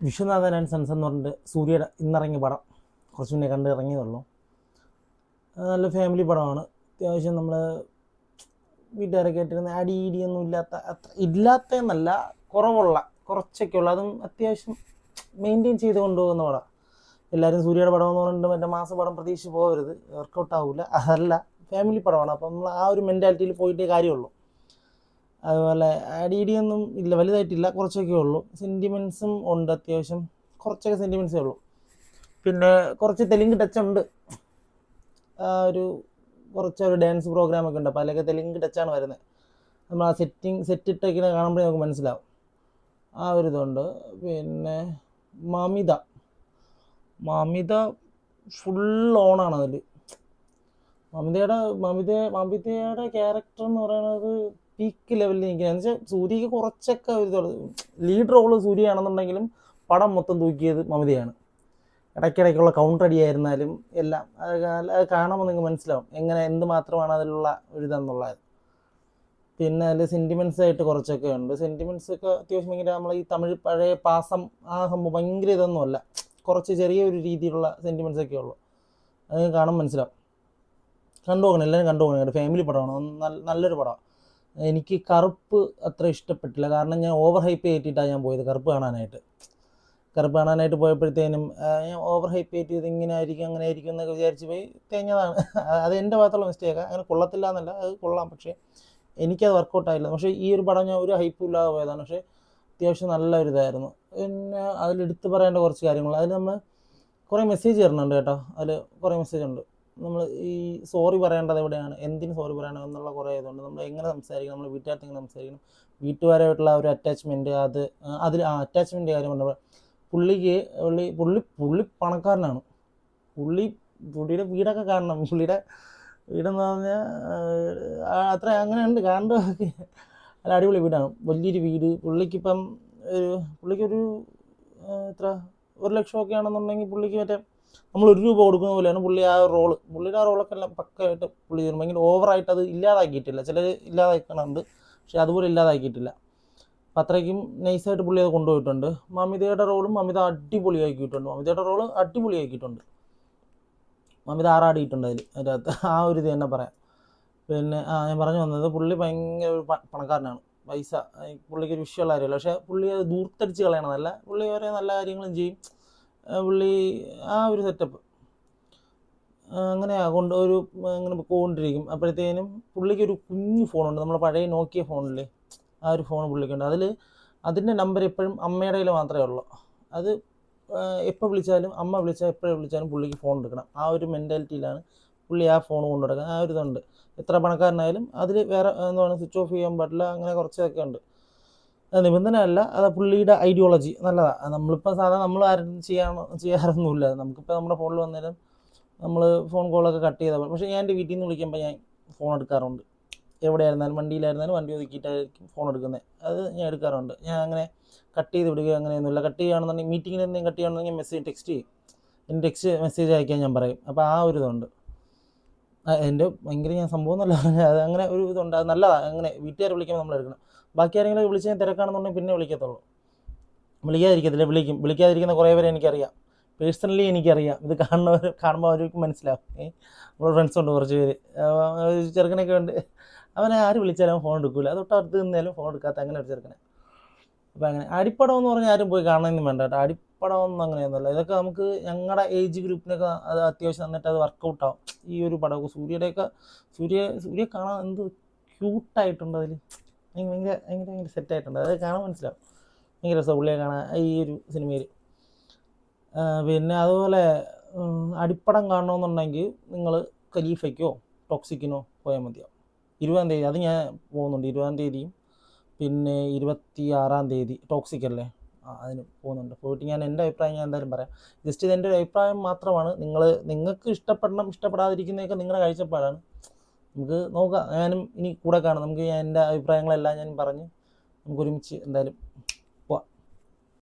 Viswanathan and sons എന്ന് പറഞ്ഞിട്ട് സൂര്യയുടെ ഇന്നിറങ്ങിയ പടം കുറച്ച് മുന്നേ കണ്ട് ഇറങ്ങിയതുള്ളൂ. നല്ല ഫാമിലി പടമാണ്. അത്യാവശ്യം നമ്മൾ വീട്ടുകാരൊക്കെ ആയിട്ടിരുന്ന് അടി ഇടിയൊന്നും ഇല്ലാത്തതെന്നല്ല, കുറച്ചൊക്കെയുള്ള അതും അത്യാവശ്യം മെയിൻറ്റെയിൻ ചെയ്ത് കൊണ്ടുപോകുന്ന പടം. എല്ലാവരും സൂര്യയുടെ പടം എന്ന് പറഞ്ഞിട്ട് മറ്റേ മാസ പടം പ്രതീക്ഷിച്ച് പോകരുത്, വർക്കൗട്ട് ആവില്ല. അതല്ല, ഫാമിലി പടമാണ്. അപ്പം നമ്മൾ ആ ഒരു മെൻറ്റാലിറ്റിയിൽ പോയിട്ടേ കാര്യമുള്ളൂ. അതുപോലെ അടിയിടിയൊന്നും ഇല്ല, വലുതായിട്ടില്ല, കുറച്ചൊക്കെ ഉള്ളൂ. സെൻറ്റിമെൻസും ഉണ്ട്, അത്യാവശ്യം കുറച്ചൊക്കെ സെൻറ്റിമെൻസേ ഉള്ളൂ. പിന്നെ കുറച്ച് തെലുങ്ക് ടച്ചുണ്ട്. ഒരു കുറച്ചൊരു ഡാൻസ് പ്രോഗ്രാമൊക്കെ ഉണ്ട്, അപ്പോൾ അതിലൊക്കെ തെലുങ്ക് ടച്ചാണ് വരുന്നത്. നമ്മൾ ആ സെറ്റിട്ടൊക്കെ കാണുമ്പോഴേ നമുക്ക് മനസ്സിലാവും, ആ ഒരു ഇതുണ്ട്. പിന്നെ മമിത ഫുൾ ഓണാണ് അതിൽ. മമിതയുടെ ക്യാരക്ടർ എന്ന് പറയുന്നത് പീക്ക് ലെവലിൽ നിൽക്കുന്നത്. എന്ന് വെച്ചാൽ സൂര്യക്ക് കുറച്ചൊക്കെ ഒരു ലീഡ് റോള് സൂര്യയാണെന്നുണ്ടെങ്കിലും പടം മൊത്തം തൂക്കിയത് മമിതയാണ്. ഇടയ്ക്കിടയ്ക്കുള്ള കൗണ്ടർ അടിയായിരുന്നാലും എല്ലാം അത് കാണുമ്പോൾ നിങ്ങൾക്ക് മനസ്സിലാവും എങ്ങനെ എന്തുമാത്രമാണ് അതിലുള്ള ഒരിതെന്നുള്ളത്. പിന്നെ അതിൽ സെൻറ്റിമെൻസ് ആയിട്ട് കുറച്ചൊക്കെ ഉണ്ട്. സെൻറ്റിമെൻസ് ഒക്കെ അത്യാവശ്യം ഭയങ്കര നമ്മൾ ഈ തമിഴ് പഴയ പാസം ആ സംഭവം ഭയങ്കര ഇതൊന്നുമല്ല, കുറച്ച് ചെറിയൊരു രീതിയിലുള്ള സെൻറ്റിമെൻസ് ഒക്കെ ഉള്ളൂ. അത് കാണുമ്പോൾ മനസ്സിലാവും. കണ്ടുപോകണം, എല്ലാവരും കണ്ടുപോകണം. ഫാമിലി പടമാണ്, നല്ലൊരു പടമാണ്. എനിക്ക് കറുപ്പ് അത്ര ഇഷ്ടപ്പെട്ടില്ല, കാരണം ഞാൻ ഓവർ ഹൈപ്പ് ചെയ്തിട്ടാണ് ഞാൻ പോയത് കറുപ്പ് കാണാനായിട്ട് പോയപ്പോഴത്തേനും ഞാൻ ഓവർ ഹൈപ്പ് ചെയ്ത് ഇങ്ങനെ ആയിരിക്കും അങ്ങനെ ആയിരിക്കും എന്നൊക്കെ വിചാരിച്ച് പോയി തേഞ്ഞതാണ്. അത് എൻ്റെ ഭാഗത്തുള്ള മിസ്റ്റേക്കാണ്. അങ്ങനെ കൊള്ളത്തില്ല എന്നല്ല, അത് കൊള്ളാം, പക്ഷേ എനിക്കത് വർക്കൗട്ടായില്ല. പക്ഷേ ഈ ഒരു പടം ഞാൻ ഒരു ഹൈപ്പും ഇല്ലാതെ പോയതാണ്, പക്ഷേ അത്യാവശ്യം നല്ല ഒരു ഇതായിരുന്നു. പിന്നെ അതിലെടുത്ത് പറയേണ്ട കുറച്ച് കാര്യങ്ങൾ, അതിൽ നമ്മൾ കുറേ മെസ്സേജ് തരുന്നുണ്ട് കേട്ടോ. അതിൽ കുറേ മെസ്സേജ് ഉണ്ട്. നമ്മൾ ഈ സോറി പറയേണ്ടത് എവിടെയാണ്, എന്തിന് സോറി പറയണം എന്നുള്ള കുറേ ഇതുണ്ട്. നമ്മൾ എങ്ങനെ സംസാരിക്കണം, നമ്മൾ വീട്ടുകാർക്ക് എങ്ങനെ സംസാരിക്കണം, വീട്ടുകാരായിട്ടുള്ള ഒരു അറ്റാച്ച്മെൻറ്റ്, അതിൽ അറ്റാച്ച്മെൻറ്റ് കാര്യം പറഞ്ഞപ്പോൾ പുള്ളി പണക്കാരനാണ്. പുള്ളിയുടെ വീടൊക്കെ കാണണം. പുള്ളിയുടെ വീടെന്ന് പറഞ്ഞാൽ അത്ര അങ്ങനെയുണ്ട്, കാണേണ്ടതൊക്കെ നല്ല അടിപൊളി വീടാണ്, വലിയൊരു വീട്. പുള്ളിക്കൊരു എത്ര 1 ലക്ഷമൊക്കെ ആണെന്നുണ്ടെങ്കിൽ പുള്ളിക്ക് മറ്റേ നമ്മൾ 1 രൂപ കൊടുക്കുന്ന പോലെയാണ് പുള്ളിയുടെ ആ റോളൊക്കെ എല്ലാം പക്കയായിട്ട് പുള്ളി ചെയ്തു. ഭയങ്കര ഓവറായിട്ട് അത് ഇല്ലാതാക്കിയിട്ടില്ല. ചിലർ ഇല്ലാതാക്കണുണ്ട്, പക്ഷെ അതുപോലെ ഇല്ലാതാക്കിയിട്ടില്ല. അപ്പം അത്രയ്ക്കും നൈസായിട്ട് പുള്ളി അത് കൊണ്ടുപോയിട്ടുണ്ട്. മമിതയുടെ റോളും മമിത അടിപൊളിയാക്കിയിട്ടുണ്ട്. മമിത ആറാടിയിട്ടുണ്ട് അതിൻ്റെ അകത്ത്, ആ ഒരു ഇത് തന്നെ പറയാം. പിന്നെ ഞാൻ പറഞ്ഞു വന്നത്, പുള്ളി ഭയങ്കര ഒരു പണക്കാരനാണ്. പൈസ പുള്ളിക്കൊരു വിഷയമുള്ള കാര്യമല്ല, പക്ഷേ പുള്ളി അത് ദൂർത്തടിച്ച് കളയണതല്ല. പുള്ളി ഓരോ നല്ല കാര്യങ്ങളും ചെയ്യും. പുള്ളി ആ ഒരു സെറ്റപ്പ് അങ്ങനെ ഇങ്ങനെ പോകൊണ്ടിരിക്കും. അപ്പോഴത്തേനും പുള്ളിക്കൊരു കുഞ്ഞു ഫോണുണ്ട്, നമ്മളെ പഴയ നോക്കിയ ഫോണില്ലേ, ആ ഒരു ഫോൺ പുള്ളിക്കുണ്ട്. അതിൻ്റെ നമ്പർ എപ്പോഴും അമ്മയുടെ കയ്യിൽ മാത്രമേ ഉള്ളൂ. അത് എപ്പോൾ വിളിച്ചാലും, അമ്മ വിളിച്ചാൽ എപ്പോഴും വിളിച്ചാലും പുള്ളിക്ക് ഫോൺ എടുക്കണം. ആ ഒരു മെൻറ്റാലിറ്റിയിലാണ് പുള്ളി ആ ഫോൺ കൊണ്ടു നടക്കുന്നത്. ആ ഒരു ഇതുണ്ട്. എത്ര പണക്കാരനായാലും അതിൽ വേറെ എന്താണ്, സ്വിച്ച് ഓഫ് ചെയ്യാൻ പാടില്ല, അങ്ങനെ കുറച്ചൊക്കെ ഉണ്ട്. നിബന്ധന അല്ല, അത് പുള്ളിയുടെ ഐഡിയോളജി നല്ലതാണ്. നമ്മളിപ്പോൾ സാധാരണ നമ്മൾ ആരും ചെയ്യാറൊന്നുമില്ല. നമുക്കിപ്പോൾ നമ്മുടെ ഫോണിൽ വന്നാലും നമ്മൾ ഫോൺ കോളൊക്കെ കട്ട് ചെയ്താൽ, പക്ഷേ ഞാൻ എൻ്റെ വീട്ടിൽ നിന്ന് വിളിക്കുമ്പോൾ ഞാൻ ഫോൺ എടുക്കാറുണ്ട്. എവിടെയായിരുന്നാലും, വണ്ടിയിലായിരുന്നാലും വണ്ടി ഒതുക്കിയിട്ടായിരിക്കും ഫോൺ എടുക്കുന്നത്. അത് ഞാൻ എടുക്കാറുണ്ട്. ഞാൻ അങ്ങനെ കട്ട് ചെയ്ത് വിടുക അങ്ങനെയൊന്നുമില്ല. കട്ട് ചെയ്യുകയാണെന്നുണ്ടെങ്കിൽ, മീറ്റിങ്ങിൽ എന്തെങ്കിലും കട്ട് ചെയ്യുകയാണെന്നുണ്ടെങ്കിൽ ടെക്സ്റ്റ് ചെയ്യും. മെസ്സേജ് അയക്കാൻ ഞാൻ പറയും. അപ്പോൾ ആ ഒരു ഇതുണ്ട്. എൻ്റെ ഭയങ്കര ഞാൻ സംഭവം എന്നല്ല, അത് അങ്ങനെ ഒരു ഇതുണ്ട്. അത് നല്ലതാണ്. അങ്ങനെ വീട്ടുകാർ വിളിക്കുമ്പോൾ നമ്മൾ എടുക്കണം. ബാക്കി ആരെങ്കിലും വിളിച്ച് ഞാൻ തിരക്കാണെന്നുണ്ടെങ്കിൽ പിന്നെ വിളിക്കത്തുള്ളൂ, വിളിക്കാതിരിക്കുന്ന കുറേ പേരെ എനിക്കറിയാം, പേഴ്സണലി എനിക്കറിയാം. ഇത് കാണുമ്പോൾ അവർക്ക് മനസ്സിലാവും. നമ്മുടെ ഫ്രണ്ട്സ് ഉണ്ട് കുറച്ച് പേര്, ചെറുക്കനൊക്കെ ഉണ്ട്, അവനെ ആര് വിളിച്ചാലും ഫോൺ എടുക്കില്ല. അത് തൊട്ടടുത്ത് നിന്നാലും ഫോൺ എടുക്കാത്ത അങ്ങനെ ഒരു ചെറുക്കനെ. അപ്പോൾ അങ്ങനെ അടിപ്പടം എന്ന് പറഞ്ഞാൽ ആരും പോയി കാണണമെന്നും വേണ്ട കേട്ടോ. അടിപ്പടമൊന്നും അങ്ങനെയൊന്നുമല്ല. ഇതൊക്കെ നമുക്ക് ഞങ്ങളുടെ ഏജ് ഗ്രൂപ്പിനൊക്കെ അത് അത്യാവശ്യം നന്നിട്ട് അത് വർക്കൗട്ടാവും. ഈ ഒരു പടമൊക്കെ സൂര്യ കാണാൻ എന്ത് ക്യൂട്ടായിട്ടുണ്ട്. അതിൽ ഭയങ്കര സെറ്റായിട്ടുണ്ട്. അത് കാണാൻ മനസ്സിലാവും. ഭയങ്കര രസമാണ് പുള്ളിയെ കാണാൻ ഈ ഒരു സിനിമയിൽ. പിന്നെ അതുപോലെ അടിപ്പടം കാണണമെന്നുണ്ടെങ്കിൽ നിങ്ങൾ ഖലീഫയ്ക്കോ ടോക്സിക്കിനോ പോയാൽ മതിയാവും. 20-ാം തീയതി അത് ഞാൻ പോകുന്നുണ്ട്. 20-ാം തീയതിയും പിന്നെ 26-ാം തീയതി ടോക്സിക്കല്ലേ, അതിന് പോകുന്നുണ്ട്. പോയിട്ട് ഞാൻ എൻ്റെ അഭിപ്രായം ഞാൻ എന്തായാലും പറയാം. ജസ്റ്റ് ഇതെൻ്റെ ഒരു അഭിപ്രായം മാത്രമാണ്. നിങ്ങൾക്ക് ഇഷ്ടപ്പെടണം ഇഷ്ടപ്പെടാതിരിക്കുന്നതൊക്കെ നിങ്ങളുടെ കാഴ്ചപ്പാടാണ്. നമുക്ക് നോക്കാം. ഞാനും ഇനി കൂടെ കാണും. ഞാൻ എൻ്റെ അഭിപ്രായങ്ങളെല്ലാം ഞാൻ പറഞ്ഞ് നമുക്ക് ഒരുമിച്ച് എന്തായാലും